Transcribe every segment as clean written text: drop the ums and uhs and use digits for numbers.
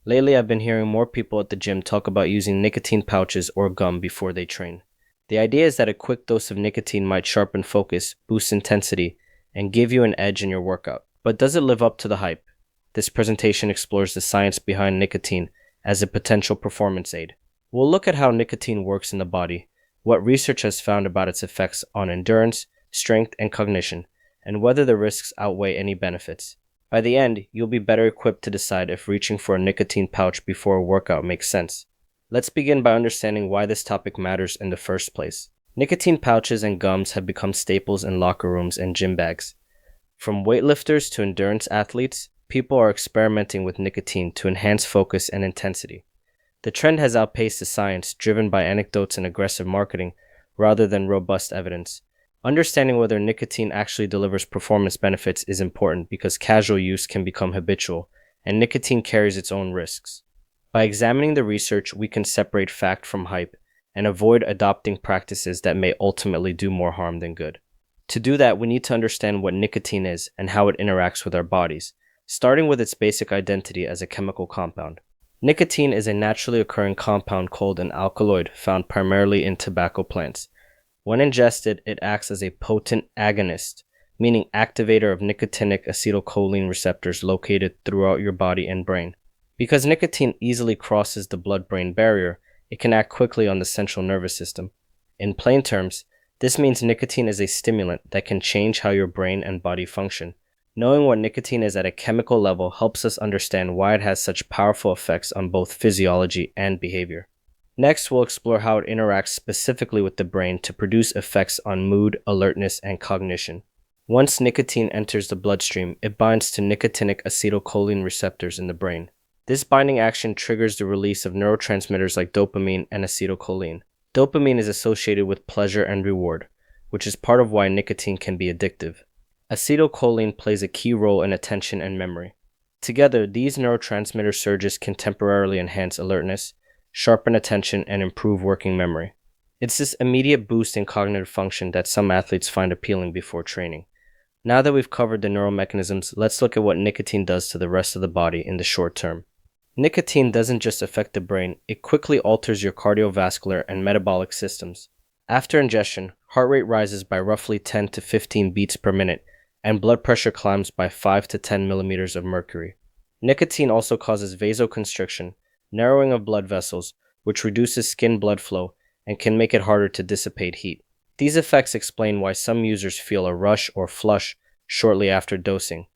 Lately, I've been hearing more people at the gym talk about using nicotine pouches or gum before they train. The idea is that a quick dose of nicotine might sharpen focus, boost intensity, and give you an edge in your workout. But does it live up to the hype? This presentation explores the science behind nicotine as a potential performance aid. We'll look at how nicotine works in the body, what research has found about its effects on endurance, strength, and cognition, and whether the risks outweigh any benefits. By the end, you'll be better equipped to decide if reaching for a nicotine pouch before a workout makes sense. Let's begin by understanding why this topic matters in the first place. Nicotine pouches and gums have become staples in locker rooms and gym bags. From weightlifters to endurance athletes, people are experimenting with nicotine to enhance focus and intensity. The trend has outpaced the science, driven by anecdotes and aggressive marketing, rather than robust evidence. Understanding whether nicotine actually delivers performance benefits is important because casual use can become habitual, and nicotine carries its own risks. By examining the research, we can separate fact from hype and avoid adopting practices that may ultimately do more harm than good. To do that, we need to understand what nicotine is and how it interacts with our bodies, starting with its basic identity as a chemical compound. Nicotine is a naturally occurring compound called an alkaloid found primarily in tobacco plants. When ingested, it acts as a potent agonist, meaning activator of nicotinic acetylcholine receptors located throughout your body and brain. Because nicotine easily crosses the blood-brain barrier, it can act quickly on the central nervous system. In plain terms, this means nicotine is a stimulant that can change how your brain and body function. Knowing what nicotine is at a chemical level helps us understand why it has such powerful effects on both physiology and behavior. Next, we'll explore how it interacts specifically with the brain to produce effects on mood, alertness, and cognition. Once nicotine enters the bloodstream, it binds to nicotinic acetylcholine receptors in the brain. This binding action triggers the release of neurotransmitters like dopamine and acetylcholine. Dopamine is associated with pleasure and reward, which is part of why nicotine can be addictive. Acetylcholine plays a key role in attention and memory. Together, these neurotransmitter surges can temporarily enhance alertness, sharpen attention, and improve working memory. It's this immediate boost in cognitive function that some athletes find appealing before training. Now that we've covered the neural mechanisms, let's look at what nicotine does to the rest of the body in the short term. Nicotine doesn't just affect the brain, it quickly alters your cardiovascular and metabolic systems. After ingestion, heart rate rises by roughly 10 to 15 beats per minute, and blood pressure climbs by 5 to 10 millimeters of mercury. Nicotine also causes vasoconstriction, narrowing of blood vessels, which reduces skin blood flow and can make it harder to dissipate heat. These effects explain why some users feel a rush or flush shortly after dosing.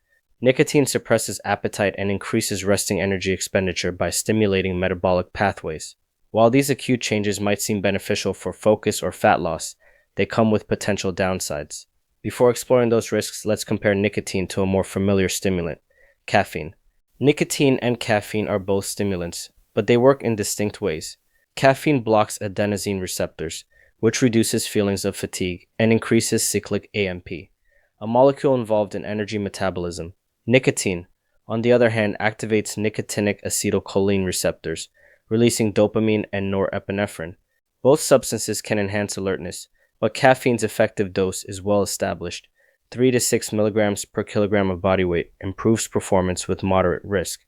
Nicotine suppresses appetite and increases resting energy expenditure by stimulating metabolic pathways. While these acute changes might seem beneficial for focus or fat loss, they come with potential downsides. Before exploring those risks, let's compare nicotine to a more familiar stimulant, caffeine. Nicotine and caffeine are both stimulants, but they work in distinct ways. Caffeine blocks adenosine receptors, which reduces feelings of fatigue and increases cyclic AMP, a molecule involved in energy metabolism. Nicotine, on the other hand, activates nicotinic acetylcholine receptors, releasing dopamine and norepinephrine. Both substances can enhance alertness, but caffeine's effective dose is well established. 3 to 6 milligrams per kilogram of body weight improves performance with moderate risk.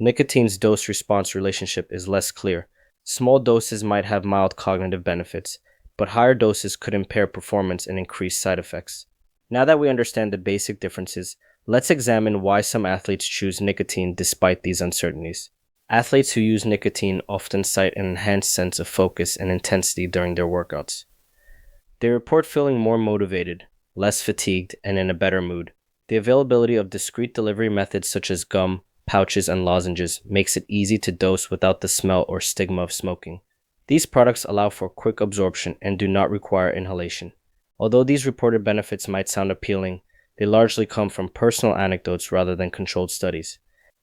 Nicotine's dose-response relationship is less clear. Small doses might have mild cognitive benefits, but higher doses could impair performance and increase side effects. Now that we understand the basic differences, let's examine why some athletes choose nicotine despite these uncertainties. Athletes who use nicotine often cite an enhanced sense of focus and intensity during their workouts. They report feeling more motivated, less fatigued, and in a better mood. The availability of discrete delivery methods such as gum, pouches, and lozenges makes it easy to dose without the smell or stigma of smoking. These products allow for quick absorption and do not require inhalation. Although these reported benefits might sound appealing, they largely come from personal anecdotes rather than controlled studies.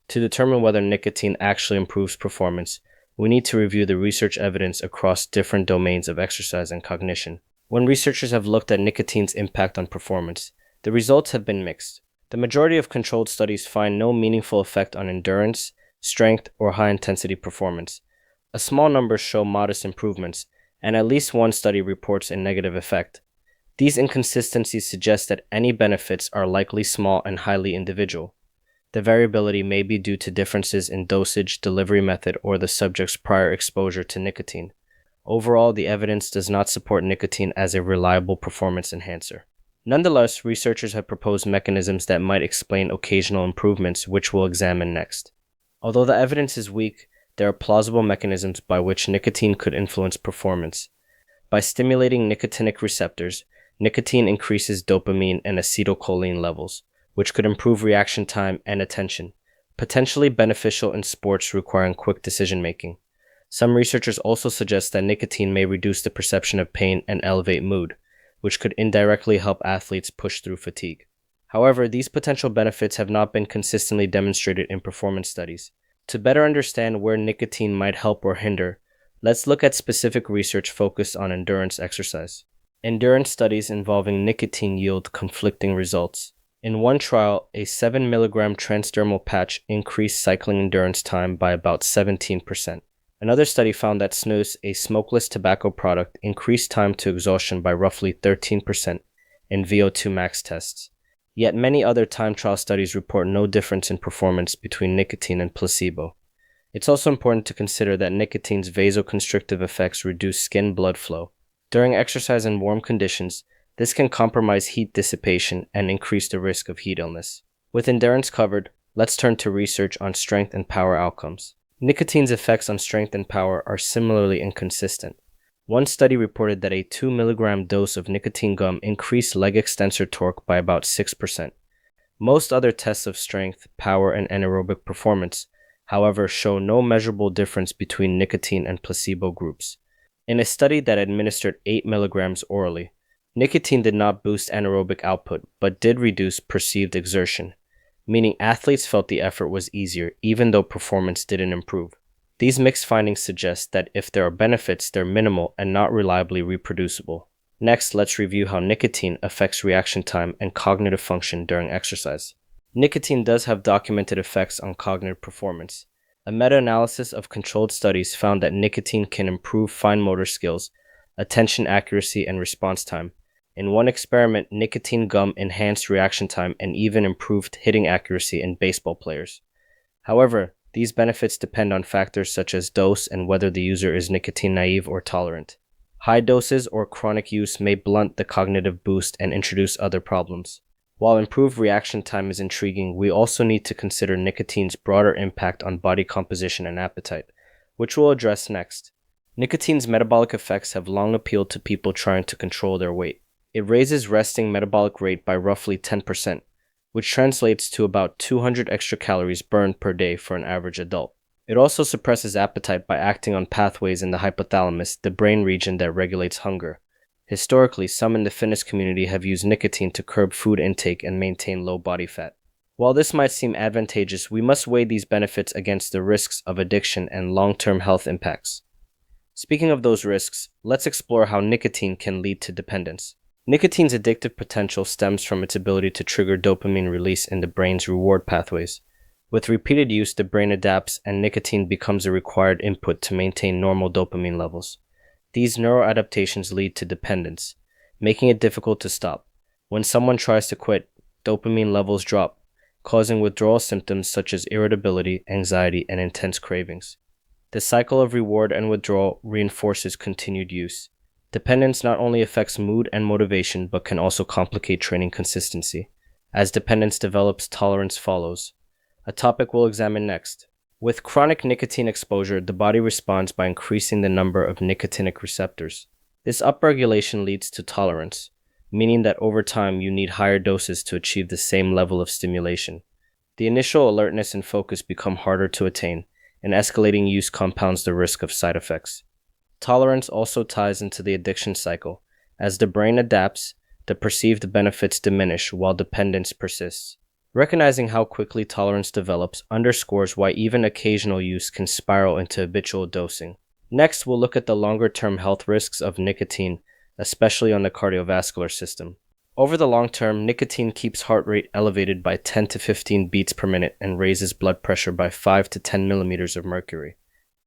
To determine whether nicotine actually improves performance, we need to review the research evidence across different domains of exercise and cognition. When researchers have looked at nicotine's impact on performance, the results have been mixed. The majority of controlled studies find no meaningful effect on endurance, strength, or high-intensity performance. A small number show modest improvements, and at least one study reports a negative effect. These inconsistencies suggest that any benefits are likely small and highly individual. The variability may be due to differences in dosage, delivery method, or the subject's prior exposure to nicotine. Overall, the evidence does not support nicotine as a reliable performance enhancer. Nonetheless, researchers have proposed mechanisms that might explain occasional improvements, which we'll examine next. Although the evidence is weak, there are plausible mechanisms by which nicotine could influence performance. By stimulating nicotinic receptors, nicotine increases dopamine and acetylcholine levels, which could improve reaction time and attention, potentially beneficial in sports requiring quick decision-making. Some researchers also suggest that nicotine may reduce the perception of pain and elevate mood, which could indirectly help athletes push through fatigue. However, these potential benefits have not been consistently demonstrated in performance studies. To better understand where nicotine might help or hinder, let's look at specific research focused on endurance exercise. Endurance studies involving nicotine yield conflicting results. In one trial, a 7 mg transdermal patch increased cycling endurance time by about 17%. Another study found that snus, a smokeless tobacco product, increased time to exhaustion by roughly 13% in VO2 max tests. Yet many other time trial studies report no difference in performance between nicotine and placebo. It's also important to consider that nicotine's vasoconstrictive effects reduce skin blood flow. During exercise in warm conditions, this can compromise heat dissipation and increase the risk of heat illness. With endurance covered, let's turn to research on strength and power outcomes. Nicotine's effects on strength and power are similarly inconsistent. One study reported that a 2 mg dose of nicotine gum increased leg extensor torque by about 6%. Most other tests of strength, power, and anaerobic performance, however, show no measurable difference between nicotine and placebo groups. In a study that administered 8 mg orally, nicotine did not boost anaerobic output but did reduce perceived exertion, meaning athletes felt the effort was easier even though performance didn't improve. These mixed findings suggest that if there are benefits, they're minimal and not reliably reproducible. Next, let's review how nicotine affects reaction time and cognitive function during exercise. Nicotine does have documented effects on cognitive performance. A meta-analysis of controlled studies found that nicotine can improve fine motor skills, attention accuracy, and response time. In one experiment, nicotine gum enhanced reaction time and even improved hitting accuracy in baseball players. However, these benefits depend on factors such as dose and whether the user is nicotine naive or tolerant. High doses or chronic use may blunt the cognitive boost and introduce other problems. While improved reaction time is intriguing, we also need to consider nicotine's broader impact on body composition and appetite, which we'll address next. Nicotine's metabolic effects have long appealed to people trying to control their weight. It raises resting metabolic rate by roughly 10%, which translates to about 200 extra calories burned per day for an average adult. It also suppresses appetite by acting on pathways in the hypothalamus, the brain region that regulates hunger. Historically, some in the fitness community have used nicotine to curb food intake and maintain low body fat. While this might seem advantageous, we must weigh these benefits against the risks of addiction and long-term health impacts. Speaking of those risks, let's explore how nicotine can lead to dependence. Nicotine's addictive potential stems from its ability to trigger dopamine release in the brain's reward pathways. With repeated use, the brain adapts and nicotine becomes a required input to maintain normal dopamine levels. These neuroadaptations lead to dependence, making it difficult to stop. When someone tries to quit, dopamine levels drop, causing withdrawal symptoms such as irritability, anxiety, and intense cravings. The cycle of reward and withdrawal reinforces continued use. Dependence not only affects mood and motivation, but can also complicate training consistency. As dependence develops, tolerance follows, a topic we'll examine next. With chronic nicotine exposure, the body responds by increasing the number of nicotinic receptors. This upregulation leads to tolerance, meaning that over time you need higher doses to achieve the same level of stimulation. The initial alertness and focus become harder to attain, and escalating use compounds the risk of side effects. Tolerance also ties into the addiction cycle. As the brain adapts, the perceived benefits diminish while dependence persists. Recognizing how quickly tolerance develops underscores why even occasional use can spiral into habitual dosing. Next, we'll look at the longer-term health risks of nicotine, especially on the cardiovascular system. Over the long term, nicotine keeps heart rate elevated by 10 to 15 beats per minute and raises blood pressure by 5 to 10 millimeters of mercury.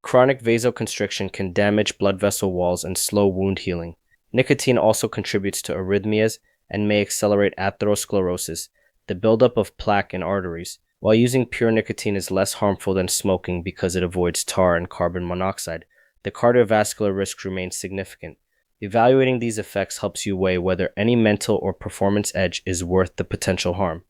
Chronic vasoconstriction can damage blood vessel walls and slow wound healing. Nicotine also contributes to arrhythmias and may accelerate atherosclerosis, the buildup of plaque in arteries, While using pure nicotine is less harmful than smoking because it avoids tar and carbon monoxide, the cardiovascular risk remains significant. Evaluating these effects helps you weigh whether any mental or performance edge is worth the potential harm.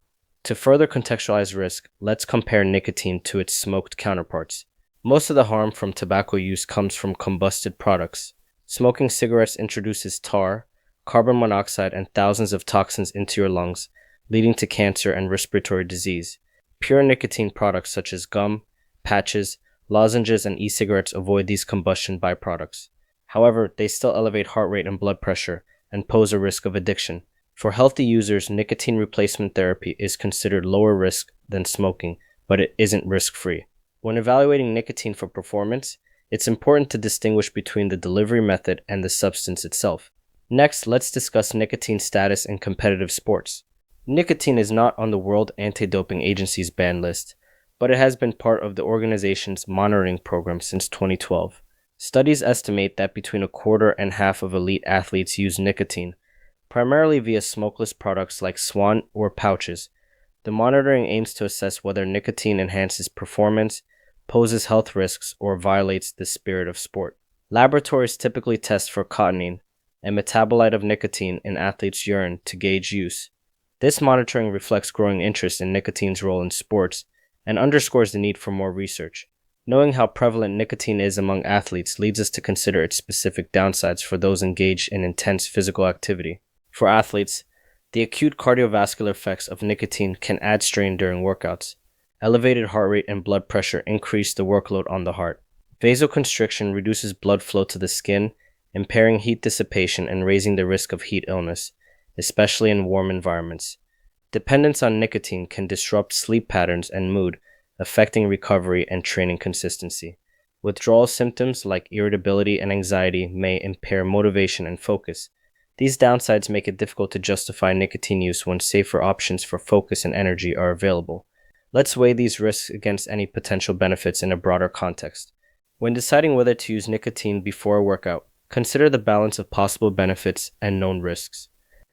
To further contextualize risk, let's compare nicotine to its smoked counterparts. Most of the harm from tobacco use comes from combusted products. Smoking cigarettes introduces tar, carbon monoxide, and thousands of toxins into your lungs, leading to cancer and respiratory disease. Pure nicotine products such as gum, patches, lozenges, and e-cigarettes avoid these combustion byproducts. However, they still elevate heart rate and blood pressure and pose a risk of addiction. For healthy users, nicotine replacement therapy is considered lower risk than smoking, but it isn't risk-free. When evaluating nicotine for performance, it's important to distinguish between the delivery method and the substance itself. Next, let's discuss nicotine status in competitive sports. Nicotine is not on the World Anti-Doping Agency's ban list, but it has been part of the organization's monitoring program since 2012. Studies estimate that between a quarter and half of elite athletes use nicotine, primarily via smokeless products like Swan or pouches. The monitoring aims to assess whether nicotine enhances performance, poses health risks, or violates the spirit of sport. Laboratories typically test for cotinine, a metabolite of nicotine in athletes' urine, to gauge use. This monitoring reflects growing interest in nicotine's role in sports and underscores the need for more research. Knowing how prevalent nicotine is among athletes leads us to consider its specific downsides for those engaged in intense physical activity. For athletes, the acute cardiovascular effects of nicotine can add strain during workouts. Elevated heart rate and blood pressure increase the workload on the heart. Vasoconstriction reduces blood flow to the skin, impairing heat dissipation and raising the risk of heat illness, especially in warm environments. Dependence on nicotine can disrupt sleep patterns and mood, affecting recovery and training consistency. Withdrawal symptoms like irritability and anxiety may impair motivation and focus. These downsides make it difficult to justify nicotine use when safer options for focus and energy are available. Let's weigh these risks against any potential benefits in a broader context. When deciding whether to use nicotine before a workout, consider the balance of possible benefits and known risks.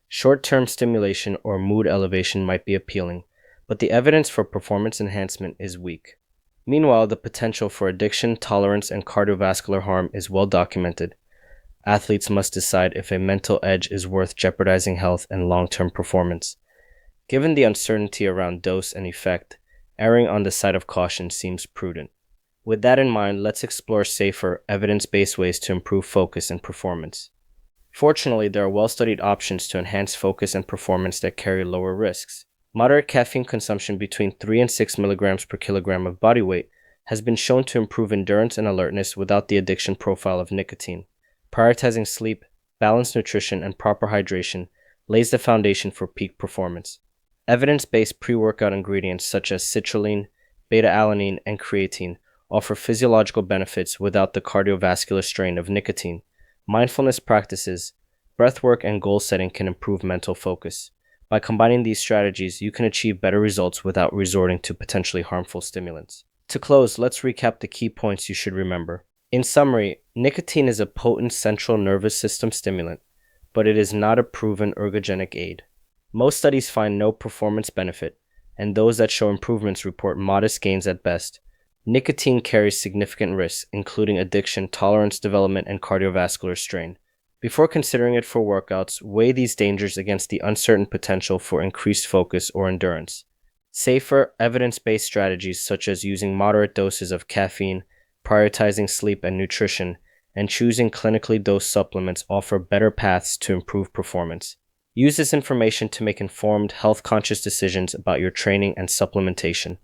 Short-term stimulation or mood elevation might be appealing, but the evidence for performance enhancement is weak. Meanwhile, the potential for addiction, tolerance, and cardiovascular harm is well documented. Athletes must decide if a mental edge is worth jeopardizing health and long-term performance. Given the uncertainty around dose and effect, erring on the side of caution seems prudent. With that in mind, let's explore safer, evidence-based ways to improve focus and performance. Fortunately, there are well-studied options to enhance focus and performance that carry lower risks. Moderate caffeine consumption between 3 and 6 milligrams per kilogram of body weight has been shown to improve endurance and alertness without the addiction profile of nicotine. Prioritizing sleep, balanced nutrition, and proper hydration lays the foundation for peak performance. Evidence-based pre-workout ingredients such as citrulline, beta-alanine, and creatine offer physiological benefits without the cardiovascular strain of nicotine. Mindfulness practices, breathwork, and goal setting can improve mental focus. By combining these strategies, you can achieve better results without resorting to potentially harmful stimulants. To close, let's recap the key points you should remember. In summary, nicotine is a potent central nervous system stimulant, but it is not a proven ergogenic aid. Most studies find no performance benefit, and those that show improvements report modest gains at best. Nicotine carries significant risks, including addiction, tolerance development, and cardiovascular strain. Before considering it for workouts, weigh these dangers against the uncertain potential for increased focus or endurance. Safer, evidence-based strategies such as using moderate doses of caffeine, prioritizing sleep and nutrition, and choosing clinically dosed supplements offer better paths to improve performance. Use this information to make informed, health-conscious decisions about your training and supplementation.